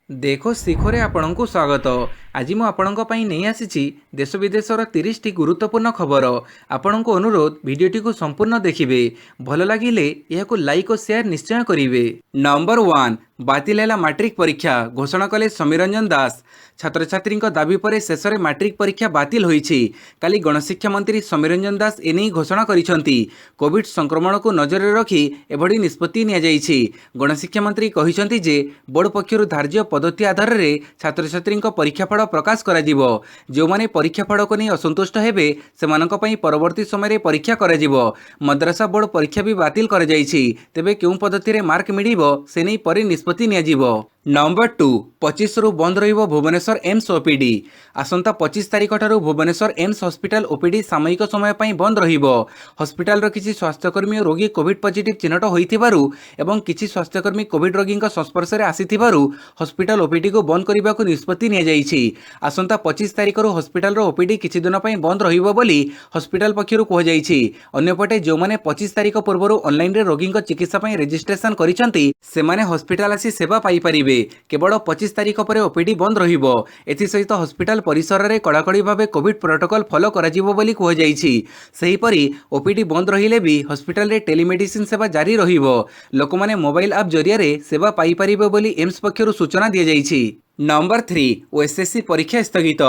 देखो शिखरे आपणଙ୍କୁ स्वागत। आज मु आपणଙ୍କ ପାଇଁ ନେଇ ଆସିଛି देश विदेशर 30 टी गुरुत्वपूर्ण खबर। आपणଙ୍କୁ अनुरोध भिडियोटी को संपूर्ण देखिए, भल लगिले यह लाइक और शेयर निश्चय करेंगे। नंबर 1 बातिल है मैट्रिक परीक्षा, घोषणा कले समीर रंजन दास। छात्र छात्री दाबी पर शेष में मैट्रिक परीक्षा बातिल होईछि। काली गणशिक्षा मंत्री समीर रंजन दास एने घोषणा करिसेंती। कोविड संक्रमण को नजर रखी एभली निष्पत्ति निया जाईछि। गणशिक्षा मंत्री कहिसेंती जे बोर्ड पक्षरु धार्य पद्धति आधार में छात्र छात्री परीक्षाफल प्रकाश करा जिवो। जो माने परीक्षाफल को नहीं असंतुष्ट हेबे सेमानक पई परवर्ती समय रे परीक्षा करा जिवो। मद्रासा बोर्ड परीक्षा भी बातिल करा जाईछि। तेबे केउ पद्धति रे मार्क मिलिबो से नहीं परे निष्पत्ति निया जिवो। नंबर 2 25 रु बंद रहिबो भुवनेश्वर एम्स ओपीडी। आसंता 25 तारिख ठारू भुवनेश्वर एम्स हॉस्पिटल ओपीडी सामयिक समय पई बंद रहिबो। हॉस्पिटल रो किछि स्वास्थ्यकर्मी रोगी कोविड पॉजिटिव चिन्हट होइथिबारु एवं किछि स्वास्थ्यकर्मी कोविड रोगी संस्पर्श रे आसीथिबारु हॉस्पिटल ओपीडी को बंद करने को निष्पत्ति निया जाईछि। आसंता 25 तारिख रु हॉस्पिटल रो ओपीडी किछि दिन पई बंद रहिबो बोली हॉस्पिटल पक्षरु कह जाईछि। अन्यपटे जो माने 25 तारिख पूर्व ऑनलाइन रे रोगी चिकित्सा पई रजिस्ट्रेशन करिसंती सेमाने हॉस्पिटल आसी सेवा पाई परिबे। केवल 25 तारिख पर ओपीडी बंद रहिबो। एथि सहित हॉस्पिटल परिसर रे कड़ाकड़ी भावे कोविड प्रोटोकॉल फॉलो करा जिवो बोली कह जाईछि। सेही परी ओपीडी बंद रहिले भी हॉस्पिटल रे टेलीमेडिसिन सेवा जारी रहिबो। लोकमाने मोबाइल ऐप जरिया रे सेवा पाई परिबे बोली एम्स पक्षरु सूचना दिया जाईछि। नंबर 3 ओएसएससी परीक्षा स्थगित।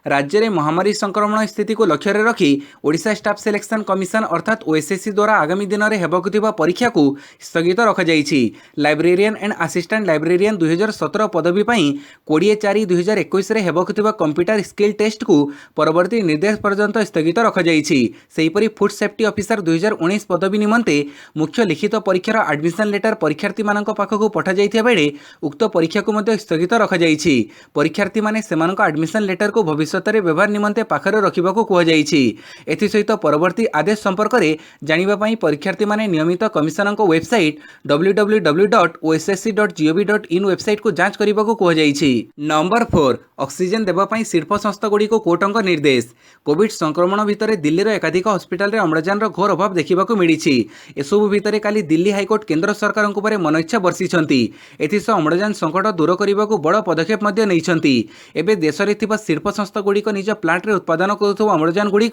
राज्य में महामारी संक्रमण स्थिति को लक्ष्य रखी ओडिशा स्टाफ सिलेक्शन कमिशन अर्थात ओएसएससी द्वारा आगामी दिन में हेबाकुथिबा परीक्षा को स्थगित रखा जाईछि। लाइब्रेरियन एंड असिस्टेंट लाइब्रेरियन 2017 पदवी पई 20/4/2021 रे हेबाकुथिबा कंप्यूटर स्किल टेस्ट को परवर्ती निर्देश पर्यंत स्थगित रखा जाईछि। सेहीपरि फूड सेफ्टी ऑफिसर 2019 पदवी निमंते मुख्य लिखित परीक्षार एडमिशन लेटर परीक्षार्थी मानक पाखकु पठा जाइथिबा बेले उक्त परीक्षा को मध्य स्थगित रखा जाईछि। परीक्षार्थी माने सेमानक एडमिशन लेटर को भविष्य में व्यवहार निमंते पाखरे रखिबाकू कह जाईछि। एथि सहित परवर्ती आदेश संपर्क में जानिबा पई परीक्षार्थी माने नियमित कमिशनक वेबसाइट www.ossc.gov.in वेबसाइट को जांच करबाकू कह जाईछि। नंबर 4 ऑक्सीजन देबा पई शिल्प संस्था गुडी को कोर्टक निर्देश। कोविड संक्रमण भितर दिल्ली एकाधिक हॉस्पिटल रे अम्लजान घोर अभाव देखा मिली। एसबू भितर काली दिल्ली हाइकोर्ट केंद्र सरकार पर मनइच्छा बर्षिछंती। एथिसह अम्लजान संकट दूर करने को बड़ पदक्षेप एबे देश में थिबा शिल्प संस्था गुड़िक निज प्लांट रे उत्पादन करुवा अम्लजान गुड़िक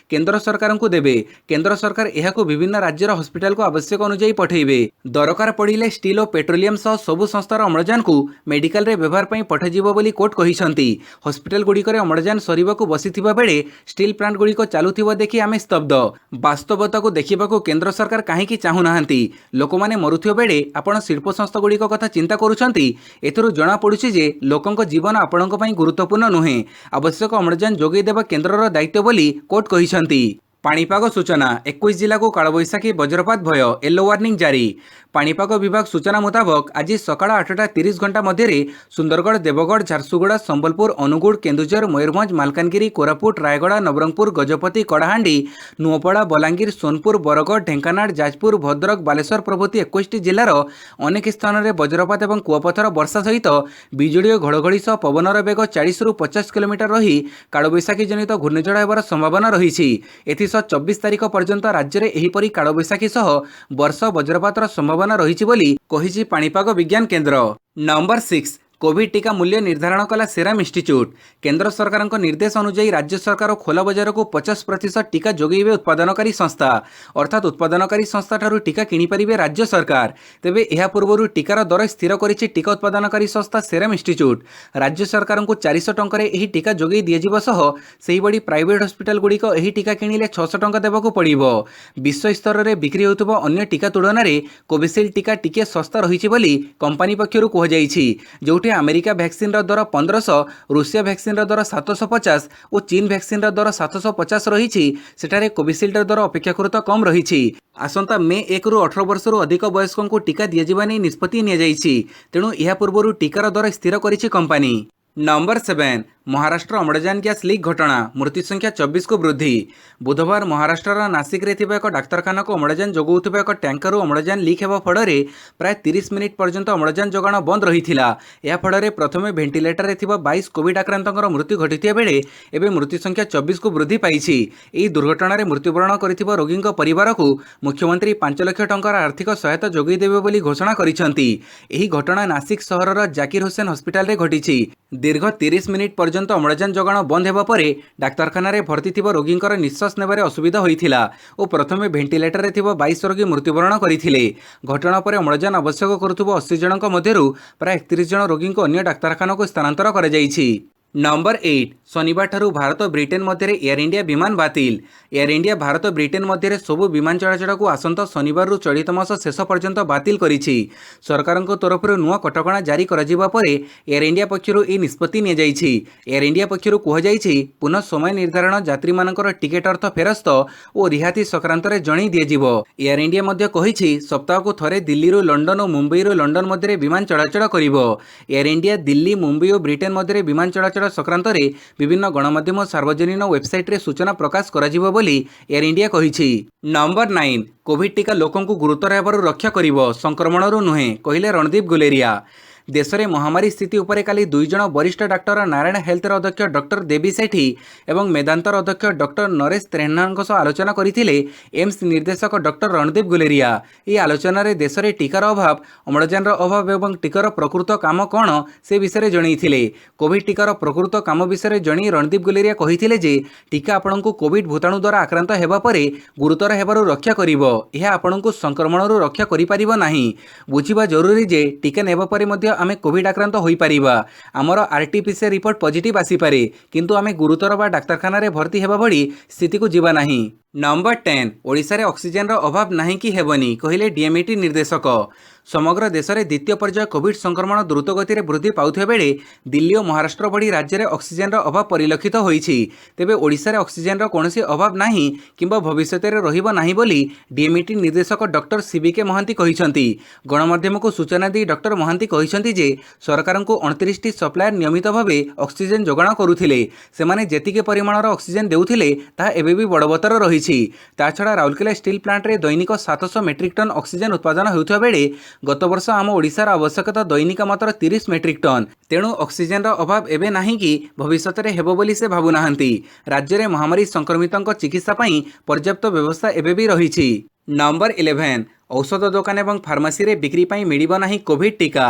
केंद्र सरकार को देबे। केंद्र सरकार यहां विभिन्न राज्यर हॉस्पिटल को आवश्यक अनुसार पठेबे। दरकार पड़िले स्टील और पेट्रोलियम सह सबु संस्थार अम्लजान को मेडिकल रे व्यवहार पई पठाजिवो बोली कोर्ट कहिसंती। हॉस्पिटल गुड़िक अम्लजान सरीबाकू बसिथिबा बेले स्टील प्लांट गुड़िक चालुथिबा देखि आमे स्तब्ध। वास्तवता को देखिबाकू केंद्र सरकार काहेकि चाहू नाहंती। लोकमाने मरुथिबा बेले आपण शिल्प संस्था गुड़िक कथा चिंता करूछंती। एथुरु जणा पडुछि जे लोकंक जीवन आपणक पई गुरुत्वपूर्ण नुहे। आवश्यक अम्लजान जोगई देबा केंद्रर दायित्व बोली कोर्ट कहिसंती। पाणीपाग सूचना 21 जिला को कालबैशाखी वज्रपात भय येलो वार्निंग जारी। पाणीपाग विभाग सूचना मुताबक आज सकाळ 8:30 घंटा मध्य सुंदरगढ़, देवगढ़, झारसुगुड़ा, संबलपुर, अनुगुड़, केन्दुझर, मयूरभंज, मालकानगिरी, कोरापुट, रायगड़ा, नवरंगपुर, गजपति, कड़ाहांडी, नुआपड़ा, बलांगीर, सोनपुर, बरगढ़, ढेंकानाल, जाजपुर, भद्रक, बालेश्वर प्रभृति 21 जिलार अनेक स्थान में वज्रपात और कुआपथर वर्षा सहित बिजुड़ी और घड़घड़ी सह पवनर बेग 40 ରୁ 50 किलोमीटर रही कालबैशाखी जनित घूर्णिझड़ होबार संभावना रही। 24 तारिख पर्यंत राज्य में एहीपरि कालबैशाखी सह वर्षा वज्रपातर संभावना रही बोली कहिछि पाणीपाग विज्ञान केन्द्र। नंबर 6 कोविड टीका मूल्य निर्धारण कला सेरम इंस्टीट्यूट। केंद्र सरकार निर्देश अनुसार राज्य सरकार खोला बजार को 50% टीका जोगेबे उत्पादनकारी संस्था अर्थात उत्पादनकारी संस्था ठारू टीका किनिपारे राज्य सरकार। तेबे यह पूर्व टीकार दर स्थिर करिछि टीका उत्पादनकारी संस्था सेरम इंस्टीट्यूट। राज्य सरकार को 400 टंका एही टीका जोगई दियाजिबो सह सेही बड़ी प्राइवेट हॉस्पिटल गुड़िक एही टीका किनिले 600 टंका देबाकू पड़िबो। विश्व स्तर में बिक्री होउतबा अन्य टीका तुलन में कोविशील्ड टीका टिके सस्ता रहिछि बोली कंपनी पक्षरु कह जाईछि। जो अमेरिका वैक्सीन दर 1500, रूसिया वैक्सीन दर 750 और चीन वैक्सीन दर 750 रही। सेठारे कोविशील्ड दर अपेक्षाकृत कम रही। आसंता मे 1 ରୁ 18 वर्ष अधिक वयस्कों को टीका दिया निष्पत्ति निया जाइछि। तेणु यह पूर्व टीकार दर स्थिर करिछि कंपनी। नंबर 7 महाराष्ट्र अम्लजान ग्यास लीक घटना मृत्यु संख्या 24 को वृद्धि। बुधवार महाराष्ट्र नासिक रे थिबा एक डाक्तरखाना को अम्लजान जोगाउथिबा एक टैंकर अम्लजान लीक हेबा फଳରେ प्राय 30 मिनिट पर्यंत अम्लजान जोगाण बंद रहिथिला। या फଳରେ प्रथमे भेंटिलेटर रे थिबा 22 कोविड आक्रांतଙ୍କର मृत्यु घटिथिया बेले एबे मृत्यु संख्या 24 को वृद्धि पाइछि। एही दुर्घटना रे मृत्युवरण करिथिबा रोगीଙ୍କ परिवारକୁ मुख्यमंत्री 5 लाख टंकार आर्थिक सहायता जोगाई देबे बोली घोषणा करिसंती। एही घटना नासिक सहरर जाकिर हुसैन हॉस्पिटल रे घटिछि। दीर्घ 30 मिनिट पर्यंत अम्लजान जोगाण बंद हेबा परे डाक्तरखाना रे भर्ती थिबा रोगींकर निश्वास नेबारे असुविधा होइथिला ओ प्रथमे भेंटिलेटर रे थिबा 22 रोगी मृत्युवरण करिथिले। घटना परे अम्लजान आवश्यक करुथुबा 80 जनक मध्यरु प्राय 31 जन रोगींको अन्य डाक्तरखाना को स्थानांतर करा जाइछि। नंबर 8 शनिवार ठारू भारत ब्रिटेन मध्य एयर इंडिया विमान बातिल। एयर इंडिया भारत ब्रिटेन मध्य सबु विमान चलाचल को आसंता शनिवार चलित मास शेष पर्यंत बातिल करिछि। सरकार तरफ नुआ कटकणा जारी करा परे एयर इंडिया पक्षरु ए निष्पत्ति निया जाइछि। एयर इंडिया पक्षरु कहा जाइछि पुनः समय निर्धारण यात्री मानकर टिकेट अर्थ फेरस्त और रिहाती संक्रांत रे जणाई दिया जिवो। एयर इंडिया मध्य कहिछि सप्ताह को थरे दिल्ली रो लंडन और मुंबई रो लंडन मध्य विमान चलाचल करिवो। एयर इंडिया दिल्ली मुंबई और ब्रिटेन मध्य विमान चलाचल संक्रांत रे विभिन्न गणमाध्यम सार्वजनिक वेबसाइट रे सूचना प्रकाश कराजिवो बोली एयर इंडिया कहिछि। नंबर 9 कोविड टीका लोकों को गुरुतर हेबारु रक्षा करिवो संक्रमणरू नुहे कहिले रणदीप गुलेरिया। देश में महामारी स्थिति उपरे काली 2 जन वरिष्ठ डाक्टर नारायण हेल्थर अध्यक्ष डॉक्टर देवी सेठी एवं मेदांतर अध्यक्ष डॉक्टर नरेश त्रेहनानଙ୍କ सह आलोचना करथिले एम्स निर्देशक डॉक्टर रणदीप गुलेरिया। यह आलोचना रे देश में टीकार अभाव अम्लजान अभाव एवं टीकार प्रकृत काम कौन से विषय जनईथिले। कोविड टीकार प्रकृत काम विषय जणी रणदीप गुलेरिया कहिथिले जे टीका आपनकु कोविड भूताणु द्वारा आक्रांत हेबा परे गुरुतर हेबारु रक्षा करिवो। यह आपनकु संक्रमणरू रक्षा करि परिबो नाही। बुझिबा जरूरी जे टीका नेबा परे मध्ये आमे कोविड आक्रांत होई परिबा। आमर आरटीपीसीआर रिपोर्ट पॉजिटिव आसी पारे किंतु आमे गुरुतर बा डाक्तरखाना रे भर्ती हेबा भली स्थिति को जीवा नाही। नंबर 10 ओडिशा रे ऑक्सीजन रो अभाव नाही कि हेबनी कहिले डीएमईटी निर्देशक। समग्र देश में द्वितीय पर्याय कोविड संक्रमण द्रुत गति में वृद्धि पाउथिबा बेले दिल्ली और महाराष्ट्र भली राज्य में ऑक्सीजन रो अभाव परिलक्षित होईछि। तेबे ओडिशा रे ऑक्सीजन रो कोनोसी अभाव नाही किंबा भविष्य में रहिबो नाही बोली डीएमईटी निर्देशक डॉक्टर सीबीके महांती कहिसंती। गणमाध्यम को सूचना दी डॉक्टर महांती कहिसंती जे सरकार को 29 टी सप्लायर नियमित भावे ऑक्सीजन जोगाण करुथिले। सेमाने जेतिके परिमाणर ऑक्सीजन देउथिले ताहा एबे भी बड़बतर रहिछि। ता छडा राउरकेला स्टील प्लांट रे दैनिक 700 मेट्रिक टन ऑक्सीजन उत्पादन हेउथिबा बेले गत वर्ष आम ओडिशार आवश्यकता दैनिक मात्र 30 मेट्रिक टन। तेणु ऑक्सीजन अभाव एबे नाही कि भविष्य में हेबो बोली से भाबु नाहंती। राज्य में महामारी संक्रमितों चिकित्सा पई पर्याप्त व्यवस्था एबे भी रहिछि। नंबर 11 औषध दुकान एवं फार्मासी रे बिक्री पाई मिलिबो नाही कोविड टीका।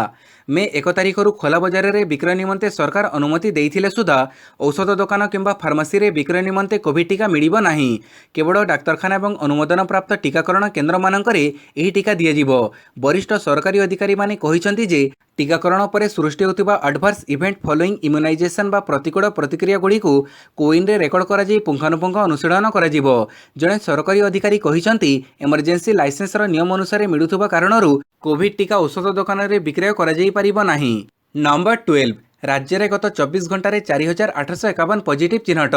मे 1 तारिख खोला बजार रे विक्रय निमंते सरकार अनुमति देइथिले सुधा औषध दुकान किंबा फार्मासी रे विक्रय निमंते कोविड टीका मिलिबो नाही। केवल डाक्तरखाना एवं अनुमोदन प्राप्त टीकाकरण केन्द्र मानकरे एही टीका दिया जिवो। वरिष्ठ सरकारी अधिकारी माने कहिसंती जे टीकाकरण पर सृष्टि होतिबा एडवर्स इवेंट फॉलोइंग इम्युनाइजेशन बा प्रतिकूल प्रतिक्रिया गुड़ी को कोविन रे रेकर्ड करा जाई पुंखानुपुंख अनुशीलन करा जिवो। जणे सरकारी अधिकारी कहिसंती इमरजेंसी लाइसेंस रो नियम अनुसार मिलुथुबा कारणरू कोविड टीका औषध दुकान रे विक्रय करा जाई परिबो नाही। नंबर 12 राज्य में गत 24 घंटे 4851 पॉजिटिव चिन्हट।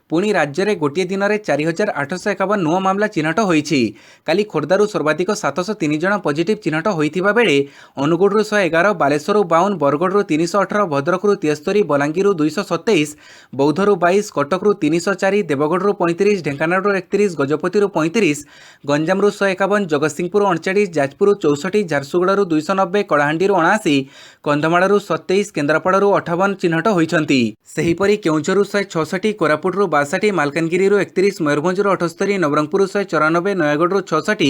पुणी राज्य में गोटे दिन में 4851 नुआ मामला चिन्हट होईछि। काली खोर्धारू सर्वाधिक 703 जन पॉजिटिव चिन्हट होइथिबा बेले अनुगुड़ू 111, बालेश्वर 52, बरगढ़ 318, भद्रक 73, बलांगीर 227, बौद्धर 22, कटक 304, देवगढ़ 35, ढेंकानाल 31, गजपति 35, गंजाम 151, जगतसिंहपुर 39, जाजपुर 64, झारसुगुड़ा 290, कलाहांडी 79, कंधमाल 27, केन्द्रापड़ा 58 चिन्हट होइछंती। सेहीपरि केउंझर 166, कोरापुट 62, मालकानगिरी 31, मयूरभंज 78, नवरंगपुर 194, नयगढ़ 66,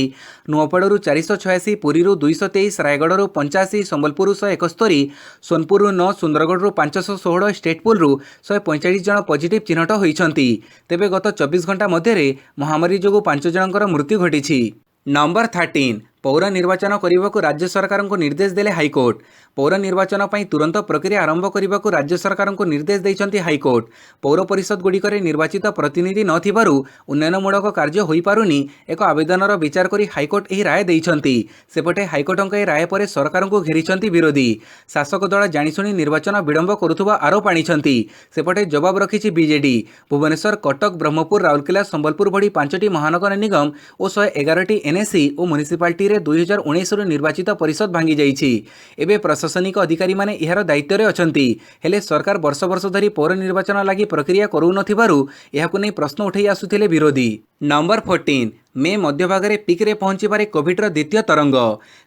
नुआपड़ 486, पुरी 223, रायगढ़ 85, संबलपुर 171, सोनपुर 9, सुंदरगढ़ 516, स्टेटपुल 145 जन पॉजिटिव चिन्हट होइछंती। तेबे गत 24 घंटा मध्य महामारी जोगु 5 जनकर मृत्यु घटिछि। नंबर 13 पौर निर्वाचन करने को राज्य सरकार को निर्देश देले हाईकोर्ट। पौर निर्वाचन पर तुरंत प्रक्रिया आरंभ करने को राज्य सरकार को निर्देश देइछंती हाईकोर्ट। पौर परिषद गुड़िकर निर्वाचित प्रतिनिधि नथिबारु उन्नयनमूलक कार्य होई पारुनी एक आवेदनर विचार करी हाईकोर्ट एही राय देइछंती। सेपटे हाईकोर्टଙ୍କ ଏହି राय पर सरकार को घेरिछंती विरोधी। शासक दल जानिशुनी निर्वाचन विलंब करुथुबा आरोप आनिछंती। सेपटे जवाब रखिछि बीजेडी। भुवनेश्वर, कटक, ब्रह्मपुर, राउरकेला, संबलपुर भली 5टी महानगर निगम और 111टी एनएससी और म्युनिसिपालिटी ରେ 2019 निर्वाचित परिषद भांगी जाइछि। एबे प्रशासनिक अधिकारी माने एहार दायित्व रे अछंती, हेले सरकार वर्ष वर्ष धरी पौर निर्वाचन लागि प्रक्रिया करू नथिबारु एहाकु नै प्रश्न उठै आसुथिले विरोधी। नंबर 14 मे मध्यभागे पिक रे पहुंची पारे कोविडर द्वितीय तरंग।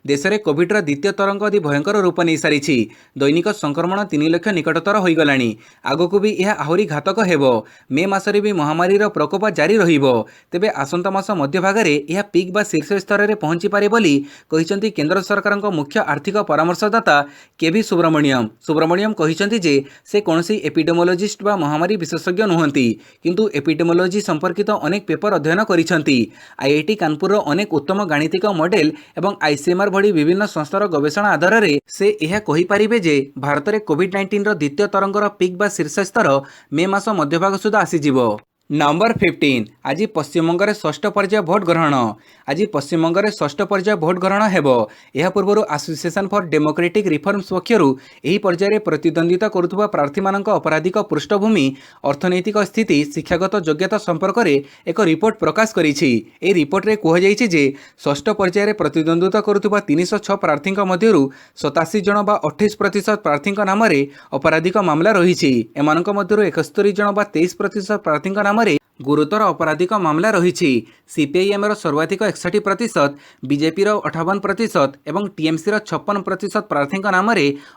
देश में कोविडर द्वितीय तरंग अति भयंकर रूप नहीं सारी। दैनिक संक्रमण 3 लाख निकटतर हो गलानी। आगक भी यह आहरी घातक हेबो। मे मासरे भी महामारीर प्रकोप जारी रहिबो। तेबे आसंता मास मध्यभागे यह पिक बा शीर्ष स्तर में पहुंची पारे बोली कहिसंती केंद्र सरकार मुख्य आर्थिक परामर्शदाता केवी सुब्रमण्यम कहिसंती जे से कोनसी एपिडेमोलॉजिस्ट बा महामारी विशेषज्ञ नुहंती, किंतु एपिडेमोलॉजी संपर्कित अनेक पेपर अध्ययन करिसंती। आईआईटी कानपुर अनेक उत्तम गाणितिक मॉडेल एवं आईसीएमआर भली विभिन्न संस्थार गवेषणा आधार में से यह कहिपारिबे जे भारत में कोविड-19 द्वितीय तरंगर पिक बा शीर्ष स्तर मे मास मध्यभाग सुधा आसीजिवो। नंबर 15 आज पश्चिमबंग में षष्ठ पर्याय भोट ग्रहण। आज पश्चिमबंग में षष्ठ पर्याय भोट ग्रहण हेबो। यह पूर्व एसोसिएशन फॉर डेमोक्रेटिक रिफॉर्म्स पक्षरु एही पर्याय प्रतिद्वंदिता करुवा प्रार्थी मानक अपराधिक पृष्ठभूमि, अर्थनैतिक स्थिति, शिक्षागत योग्यता संपर्क में एक रिपोर्ट प्रकाश करिछि। ए रिपोर्ट रे कुहा जाइछि जे षष्ठ पर्याय प्रतिद्वंदिता करुवा 306 प्रार्थी मध्यरु 87 जन बा 28% प्रार्थी नाम अपराधिक मामला रहिछि। एमानक मध्यरु 71 जन बा 23% प्रार्थी नाम गुरुतर अपराधिक मामला रही। सीपीआईएम सर्वाधिक 61%, बीजेपी 58% एवं टीएमसी 56% प्रार्थी नाम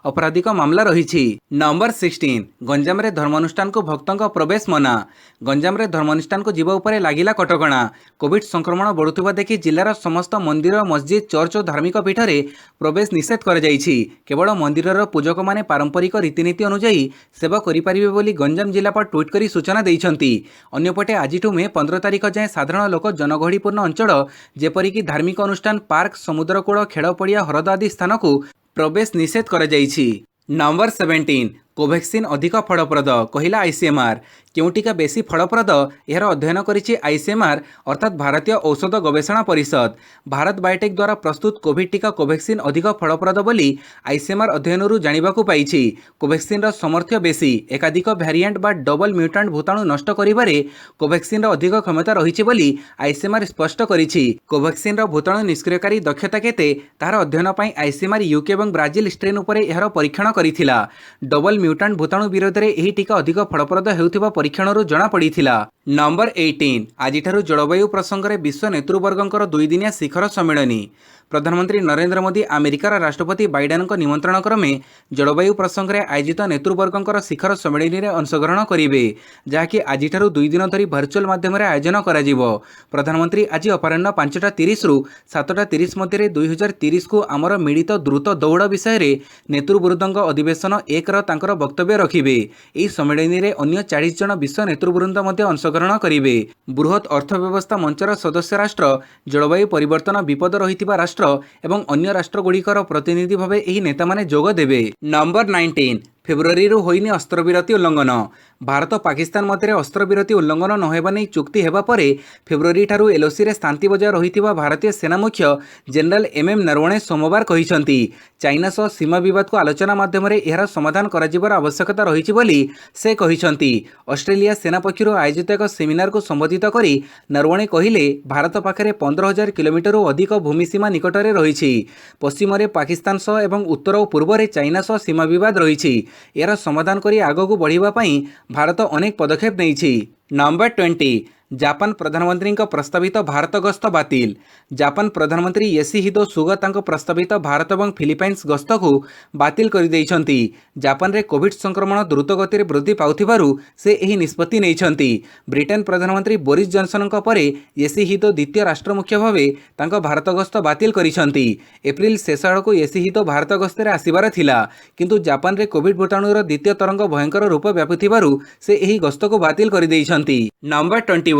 अपराधिक मामला रही। नंबर 16 गंजाम रे धर्मानुष्ठान को भक्तों प्रवेश मना। गंजाम रे धर्मानुष्ठान को जीवा उपरे लागिला कटकणा। कोविड संक्रमण बढ़ुवा देखि जिलार समस्त मंदिर, मस्जिद, चर्च और धार्मिक पीठ में प्रवेश निषेध कर जाइछि। केवल मंदिरर पूजक माने पारंपरिक रीतिनीति अनुसार सेवा करिपारिबे बोली गंजाम जिलापाल ट्वीट करी सूचना दैछंती। अन्यपटे आज मे 15 तारिख जाए साधारण लोक जनगहलीपूर्ण अंचल जेपरिक धार्मिक अनुष्ठान, पार्क, समुद्रकूल, खेल पड़िया, हरद आदि स्थान को प्रवेश निषेध कर जाइछि। नंबर 17 कोवैक्सीन अधिक फलप्रद कहला आईसीएमआर। क्यों टीका बेसी फलप्रद यार अध्ययन करिछि आईसीएमआर अर्थात भारतीय औषध गवेषणा परिषद। भारत बायोटेक द्वारा प्रस्तुत कोविड टीका कोवैक्सीन अधिक फलप्रद बोली आईसीएमआर अध्ययन जानिबाकु पाइछि। कोवैक्सीन रा सामर्थ्य बेसी, एकाधिक भ्यारिएंट बा डबल म्यूटेंट भूताणु नष्ट करिबारे कोवैक्सीन रा अधिक क्षमता रहिछि बोली आईसीएमआर स्पष्ट करिछि। कोवैक्सीन रा भूताणु निष्क्रियकारी दक्षता केते तार अध्ययन पई आईसीएमआर यूके एवं ब्राजिल स्ट्रेन उपरे यार परीक्षण करिथिला। डबल म्यूटेंट भूताणु विरोध में यह टीका अधिक फलप्रद हेउथिबा परीक्षण जना पड़िथिला। नंबर 18 आज जलवायु प्रसंग में विश्व नेतृवर्गंकर 2 दिनिया शिखर सम्मेलनी। प्रधानमंत्री नरेंद्र मोदी अमेरिकार राष्ट्रपति बाइडेन निमंत्रण क्रमे जलवायु प्रसंग में आयोजित नेतृवर्गंकर शिखर सम्मेलन में अंशग्रहण करेंगे, जहाँकि आज 2 दिन धरी भर्चुआल माध्यम आयोजन करा। प्रधानमंत्री आज अपराह्न 5:30 रु 7:30 मध्य 2030 को आमर मिलित द्रुत दौड़ विषय में नेतृवृंद अधिवेशन 1 तांकर वक्तव्य रखिबे। एही सम्मेलन में अन्य 40 जन विश्व नेतृवृंद अंशग्रहण करेंगे। बृहत अर्थव्यवस्था मंचर सदस्य राष्ट्र, जलवायु परिवर्तन विपद रहिथिबा राष्ट्र एवं अन्य राष्ट्रगुड़िकर प्रतिनिधि भावे एही नेता माने जोग देबे। नंबर 19 फेब्रुआरी होइनी अस्त्रविरति उल्लंघन। भारत पाकिस्तान मध्य अस्त्रविरति उल्लंघन नहेबा नहीं चुक्ति हेबा परे फेब्रुआरी ठारू एलओसी रे शांति बजाय रहिथिबा भारतीय सेना मुख्य जनरल एमएम नरवणे सोमवार कहिसंती चाइना सह सीमा विवाद को आलोचना माध्यम रे एहार समाधान कराजिबार आवश्यकता रहिछि बोली से कहिसंती। ऑस्ट्रेलिया सेना पक्षरु आयोजित एक सेमिनार को संबोधित करी नरवणे कहिले भारत पाखरे 15,000 किलोमीटर अधिक भूमि सीमा निकटरे रहिछि। पश्चिम रे पाकिस्तान सह एवं उत्तर और पूर्व रे चाइना सह सीमा विवाद रहिछि। यार समाधान करी आगकू बढ़िबा पई भारत अनेक पदक्षेप नेइछि। नंबर 20 जापान प्रधानमंत्री प्रस्तावित भारत गस्त बातिल। जापान प्रधानमंत्री योशिहिदे सुगा तांको प्रस्तावित भारत और फिलिपाइन्स गस्त को बातिल कर देइछंती। जापान रे कोविड संक्रमण द्रुत गति वृद्धि पाउथिबारु से एही निष्पत्ति नेइछंती। ब्रिटेन प्रधानमंत्री बोरिस जॉनसन परे योशिहिदे द्वितीय राष्ट्र मुख्य भावे तांको भारत गस्त बातिल करिसंती। एप्रिल शेष आड़क योशिहिदे भारत गस्तर आसिबार थिला, किंतु जापान रे कोविड भूताणुर द्वितीय तरंग भयंकर रूप व्यापुथिबारु से एही गस्त को बातिल कर देइछंती। नंबर 21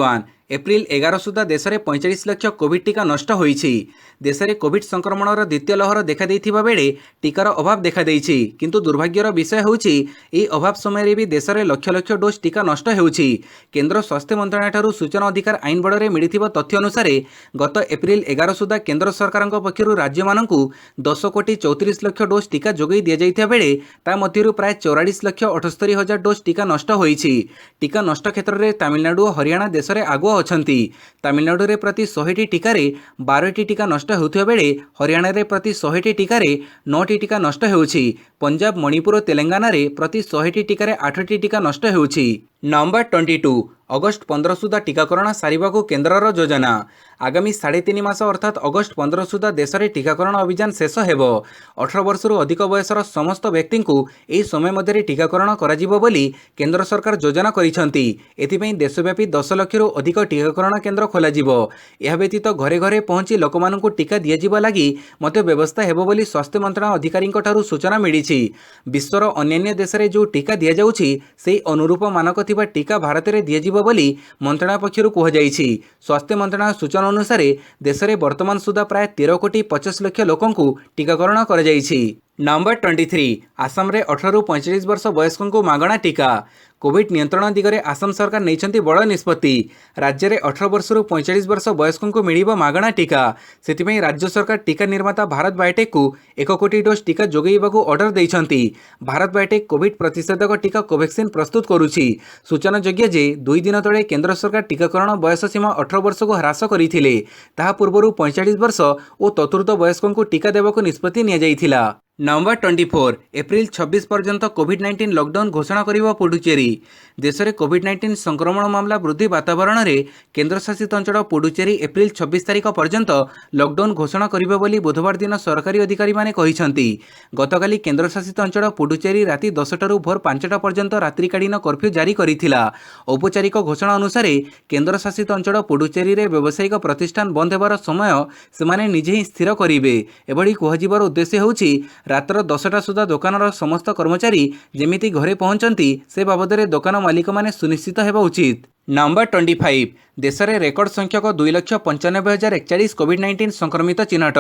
एप्रिल 11 सुधा देश में 45 लाख कोविड टीका नष्ट होईछि। देश में कोविड संक्रमणर द्वितीय लहर देखा देइथिबा बेले टीकार अभाव देखा देइछि, किंतु दुर्भाग्यर विषय होउछि एही अभाव समय भी देश में लक्ष लक्ष डोज टीका नष्ट होउछि। केंद्र स्वास्थ्य मंत्रालय ठारू सूचना अधिकार आईन बड़ में मिलिथिबा तथ्य अनुसार गत एप्रिल 11 सुधा केंद्र सरकार पक्षरु राज्य मानकु 10 कोटी 34 लाख डोज टीका जोगई दिया जाइथिबा बेले ता मध्यरु प्राय 44,78,000 डोज टीका नष्ट होईछि। टीका नष्ट क्षेत्र में तमिलनाडु और हरियाणा देश में आगुआ अछंती। तमिलनाडु रे प्रति 100टी टीकार 12टी टीका नष्ट होउथिबा बेले हरियाणा रे प्रति 100टी टीकार 9टी टीका नष्ट हेउछि। पंजाब, मणिपुर और तेलंगाना रे प्रति 100टी टीकार 8टी टीका नष्ट हेउछि। नंबर 22 अगस्ट 15 सुधा टीकाकरण सारिबाकू केन्द्रर योजना। आगामी 3.5 मास अर्थात अगस्ट 15 सुधा देश में टीकाकरण अभियान शेष हेब। 18 वर्षर अधिक बयसर समस्त व्यक्ति को यह समय मध्य टीकाकरण कराजिबो बोली केंद्र सरकार योजना करिसेंती। एथिपई देशव्यापी 10 लक्षरू अधिक टीकाकरण केन्द्र खोलाजिबो। यह व्यतीत घरे घरे पहुंची लोकमानंकु टीका दियाजिबा लागि मते व्यवस्था हेबो बोली स्वास्थ्य मंत्रालय अधिकारींक ठारू सूचना मिलिछि। विश्वर अन्य देश में जो टीका दिया जाउछि सेही अनुरूप मानक थिबा टीका भारत में दियाजिबो बोली मंत्रालय पक्षरु कुहाଯାଇଛି। स्वास्थ्य मंत्रालय सूचना अनुसार देश में वर्तमान सुधा प्राय 13 कोटी 50 लक्ष लोकंकु टीकाकरण कराଯାଇଛି। नंबर 23 आसाम रे 18 रु 45 वर्ष वयस्कों को मागणा टीका। कोविड नियंत्रण दिगरे आसाम सरकार नैछंती बड़ निष्पत्ति। राज्य में 18 वर्ष रु 45 वर्ष वयस्कों को मिलिबो मागणा टीका। सेतिपई राज्य सरकार टीका निर्माता भारत बायोटेक को 1 कोटी डोज टीका जोगेइबाकू ऑर्डर दैछंती। भारत बायोटेक कोविड प्रतिषेधक टीका कोवैक्सीन प्रस्तुत करुछि। सूचनायोग्य जे 2 दिन तले केंद्र सरकार टीकाकरण बयस सीमा 18 वर्ष को ह्रास करथिले। ताहा पूर्वरु 45 वर्ष और ततुर्थ वयस्कों को टीका देबाकू निष्पत्ति निया जाइथिला। नंबर 24 एप्रिल 26 पर्यंत कोविड-19 लॉकडाउन घोषणा करिबो पुडुचेरी। देश में कोविड-19 संक्रमण मामला वृद्धि वातावरण में केंद्र शासित अंचल पुडुचेरी एप्रिल 26 तारिख पर्यंत लॉकडाउन घोषणा करिबो बोली बुधवार दिन सरकारी अधिकारी माने कहिसंती। गतकाली केंद्र शासित अंचल पुडुचेरी राति 10 टू भोर 5टा पर्यंत रात्रिकालीन कर्फ्यू जारी करिथिला। औपचारिक घोषणा अनुसार केंद्र शासित अंचल पुडुचेरी रे व्यावसायिक प्रतिष्ठान बंद हेबार समय सेमाने निजे ही स्थिर करिवे। एबडी कुहाजिबार उद्देश्य होउछि रातर 10टा सुधा दुकानर समस्त कर्मचारी जेमिति घरे पहुंचती से बाबद दुकान मालिक माने सुनिश्चित हेबा उचित। नंबर 25 देश में रेकर्ड संख्यक 2,95,041 कोविड-19 संक्रमित चिन्हट।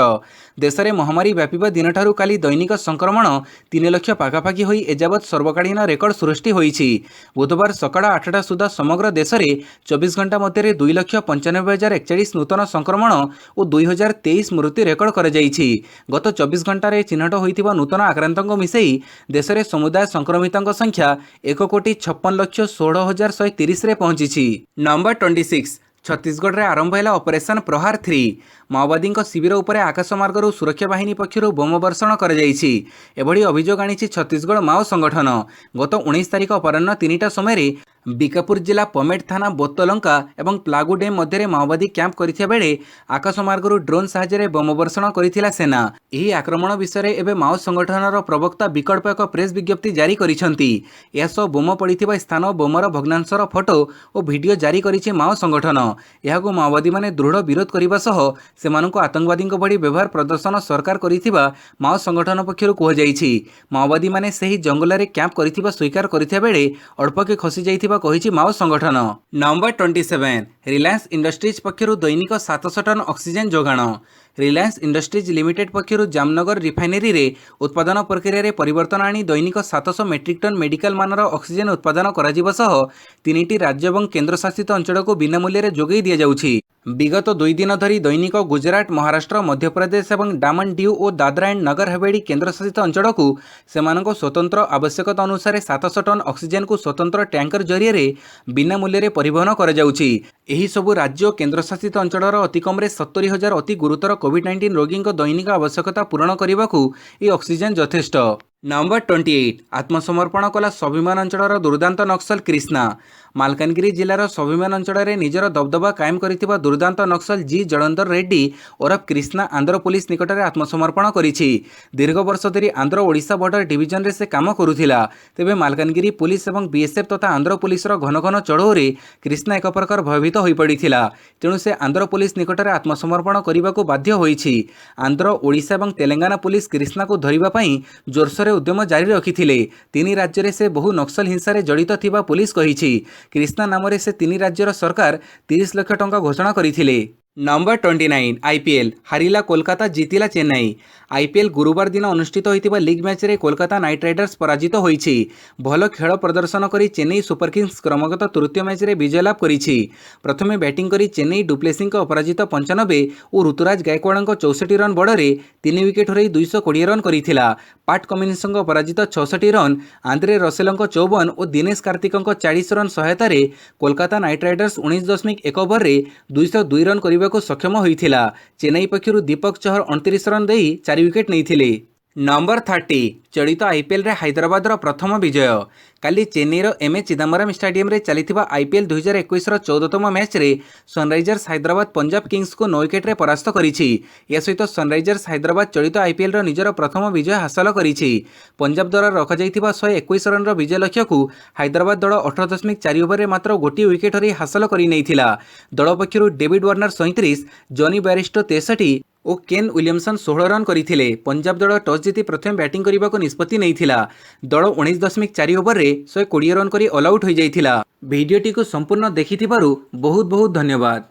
देश में महामारी व्यापीबा दिन ठारू काली दैनिक संक्रमण 3 लाख पाखापाखि होई एजावत सर्वकालीन रेकर्ड सृष्टि होईछि। बुधवार सकाळ 8टा सुधा समग्र देश में 24 घंटा मध्य 2,95,041 नूतन संक्रमण और 2023 मृत्यु रेकर्ड कर जाइछि। गत 24 घंटे चिन्हट होइथिबा नूतन आक्रांतक मिसेई देश में समुदाय संक्रमितों संख्या 1,56,16,130 रे पहुंची। नंबर 26 छत्तीसगढ़ रे आरंभ है ऑपरेशन प्रहार 3। माओवादी शिविर उपर आकाशमार्गरू सुरक्षा बाहिनी पक्षर बोम वर्षण कर अभियोग आनी छत्तीसगढ़ माओ संगठन। गत 19 तारिख अपराह्न 3टा समय बीकापुर जिला पमेट थाना बोतलंका और प्लागु डैम मध्य माओवादी कैंप करथिया बेले आकाशमार्गरू ड्रोन साहाय्य बोम वर्षण करथिला सेना। यही आक्रमण विषय में एवं माओ संगठनर प्रवक्ता विकल्प एक प्रेस विज्ञप्ति जारी करिसेंती। एसो बोम पड़िथिबा स्थान बोमर भग्नांशर फोटो और वीडियो जारी करिछि माओ संगठन। यहाकू माओवादी माने दृढ़ विरोध करने सह सेमानंकु आतंकवादी भली व्यवहार प्रदर्शन सरकार करिथिबा माओ संगठन पक्षरु कुहाଯାଇଛି। माओवादी माने सही जंगल रे कैंप करिथिबा स्वीकार करिथिबा बेले अल्पके खसी जाइथिबा कहिछि माओ संगठन। नंबर 27 रिलायंस इंडस्ट्रीज पक्षरु दैनिक 700 टन ऑक्सीजन जोगाण। रिलायंस इंडस्ट्रीज लिमिटेड पक्षरु जामनगर रिफाइनरी रे उत्पादन प्रक्रिया रे परिवर्तन आनी दैनिक 700 मेट्रिक टन मेडिकल मानर ऑक्सीजन उत्पादन कराजिबा सह 3टी राज्य और केंद्र शासित अंचल को बिना मूल्य रे जोगई दिया जाउछि। विगत 2 दिन धरी दैनिक गुजरात, महाराष्ट्र, मध्यप्रदेश और डामन डीव और दादरा एंड नगर हवेली केंद्र शासित अंचल को सेमानक स्वतंत्र आवश्यकता अनुसार 700 टन ऑक्सीजन को स्वतंत्र टैंकर जरिए रे बिना मूल्य रे परिवहन करा जाउछि। एही सबु राज्य और केंद्र शासित अंचलर अति कम 70,000 अति गुरुतर कोविड-19 रोगी दैनिक आवश्यकता पूरण करने को यह ऑक्सीजन यथेष्ट। नंबर 28 आत्मसमर्पण कला स्वाभिमान अंचलर दुर्दांत नक्सल कृष्णा। मालकानगिरी जिलार स्वाभिमान अंचल में निजर दबदबा कायम करिथिबा दुर्दांत नक्सल जी जलंधर रेड्डी ओरफ कृष्णा आंध्र पुलिस निकट में आत्मसमर्पण करिछि। दीर्घ वर्ष धरी आंध्र ओडिशा बॉर्डर डिविजन रे से काम करुथिला। तेबे मालकानगिरी पुलिस और बीएसएफ तथा आंध्र पुलिसर घन घन चढ़ऊ रे कृष्णा एक प्रकार भयभीत हो पड़िथिला। तेणु से आंध्र पुलिस निकट में आत्मसमर्पण करने को बाध्य होइछि। आंध्र, ओडिशा और तेलंगाना पुलिस कृष्णा को धरिबा पई जोरसोर उद्यम जारी रखिथिले। 3 राज्य रे से बहु नक्सल हिंसा रे जड़ित थिबा पुलिस कहिछि। कृष्णा नाम से 3 राज्यर सरकार 30 लाख टंका घोषणा करथिले। नंबर 29 आईपीएल हारिला कोलकाता जीतिला चेन्नई। आईपीएल गुरुवार दिन अनुष्ठित होइतिबा लीग मैच रे कोलकाता नाइट राइडर्स पराजित होइछि। भल खेल प्रदर्शन करी चेन्नई सुपर किंग्स क्रमगत तृतीय मैच रे विजय लाभ करिछि। प्रथमे बैटिंग करी चेन्नई डुप्लेसी अपराजित 95 और ऋतुराज गायकवाड़ 64 रन बड़े 3 विकेट हरई 220 रन करिथिला। पाट कमिन्स अपराजित 66 रन, आंद्रे रसेल 54 और दिनेश कार्तिक 40 रन सहायतार कोलकाता नाइट राइडर्स 19.1 ओवर रे 202 रन करने को सक्षम होइथिला। चेन्नई पक्षरु दीपक चहर 29 रन देई 4 विकेट नैथिले। नंबर 30 चलित आईपीएल रे हैदराबाद प्रथम विजय। काली चेन्नईर एमए चिदम्बरम स्टेडियम रे चलिथिबा आईपीएल 2021 14तम मैच रे सनराइजर्स हैदराबाद पंजाब किंग्स को 9 विकेट रे परास्त करिछि। या सहित सनराइजर्स हैदराबाद चलित आईपीएल रो निजर प्रथम विजय हासिल करिछि। पंजाब द्वारा रखा जाइथिबा 121 रन विजय लक्ष्य को हैदराबाद दल 18.4 ओवर रे मात्र गोटी विकेट हरई हासिल करि नैथिला। दल पक्षरु डेविड वार्नर 37, जॉनी बैरिस्टो 63 और केन विलियमसन 16 रन करथिले। पंजाब दल टॉस जीति प्रथम बैटिंग करने को निष्पत्ति नैथिला। दल 19.4 ओवर रे 120 रन करी ऑल आउट हो जाइथिला। वीडियोटी को संपूर्ण देखिथिबारु बहुत बहुत धन्यवाद।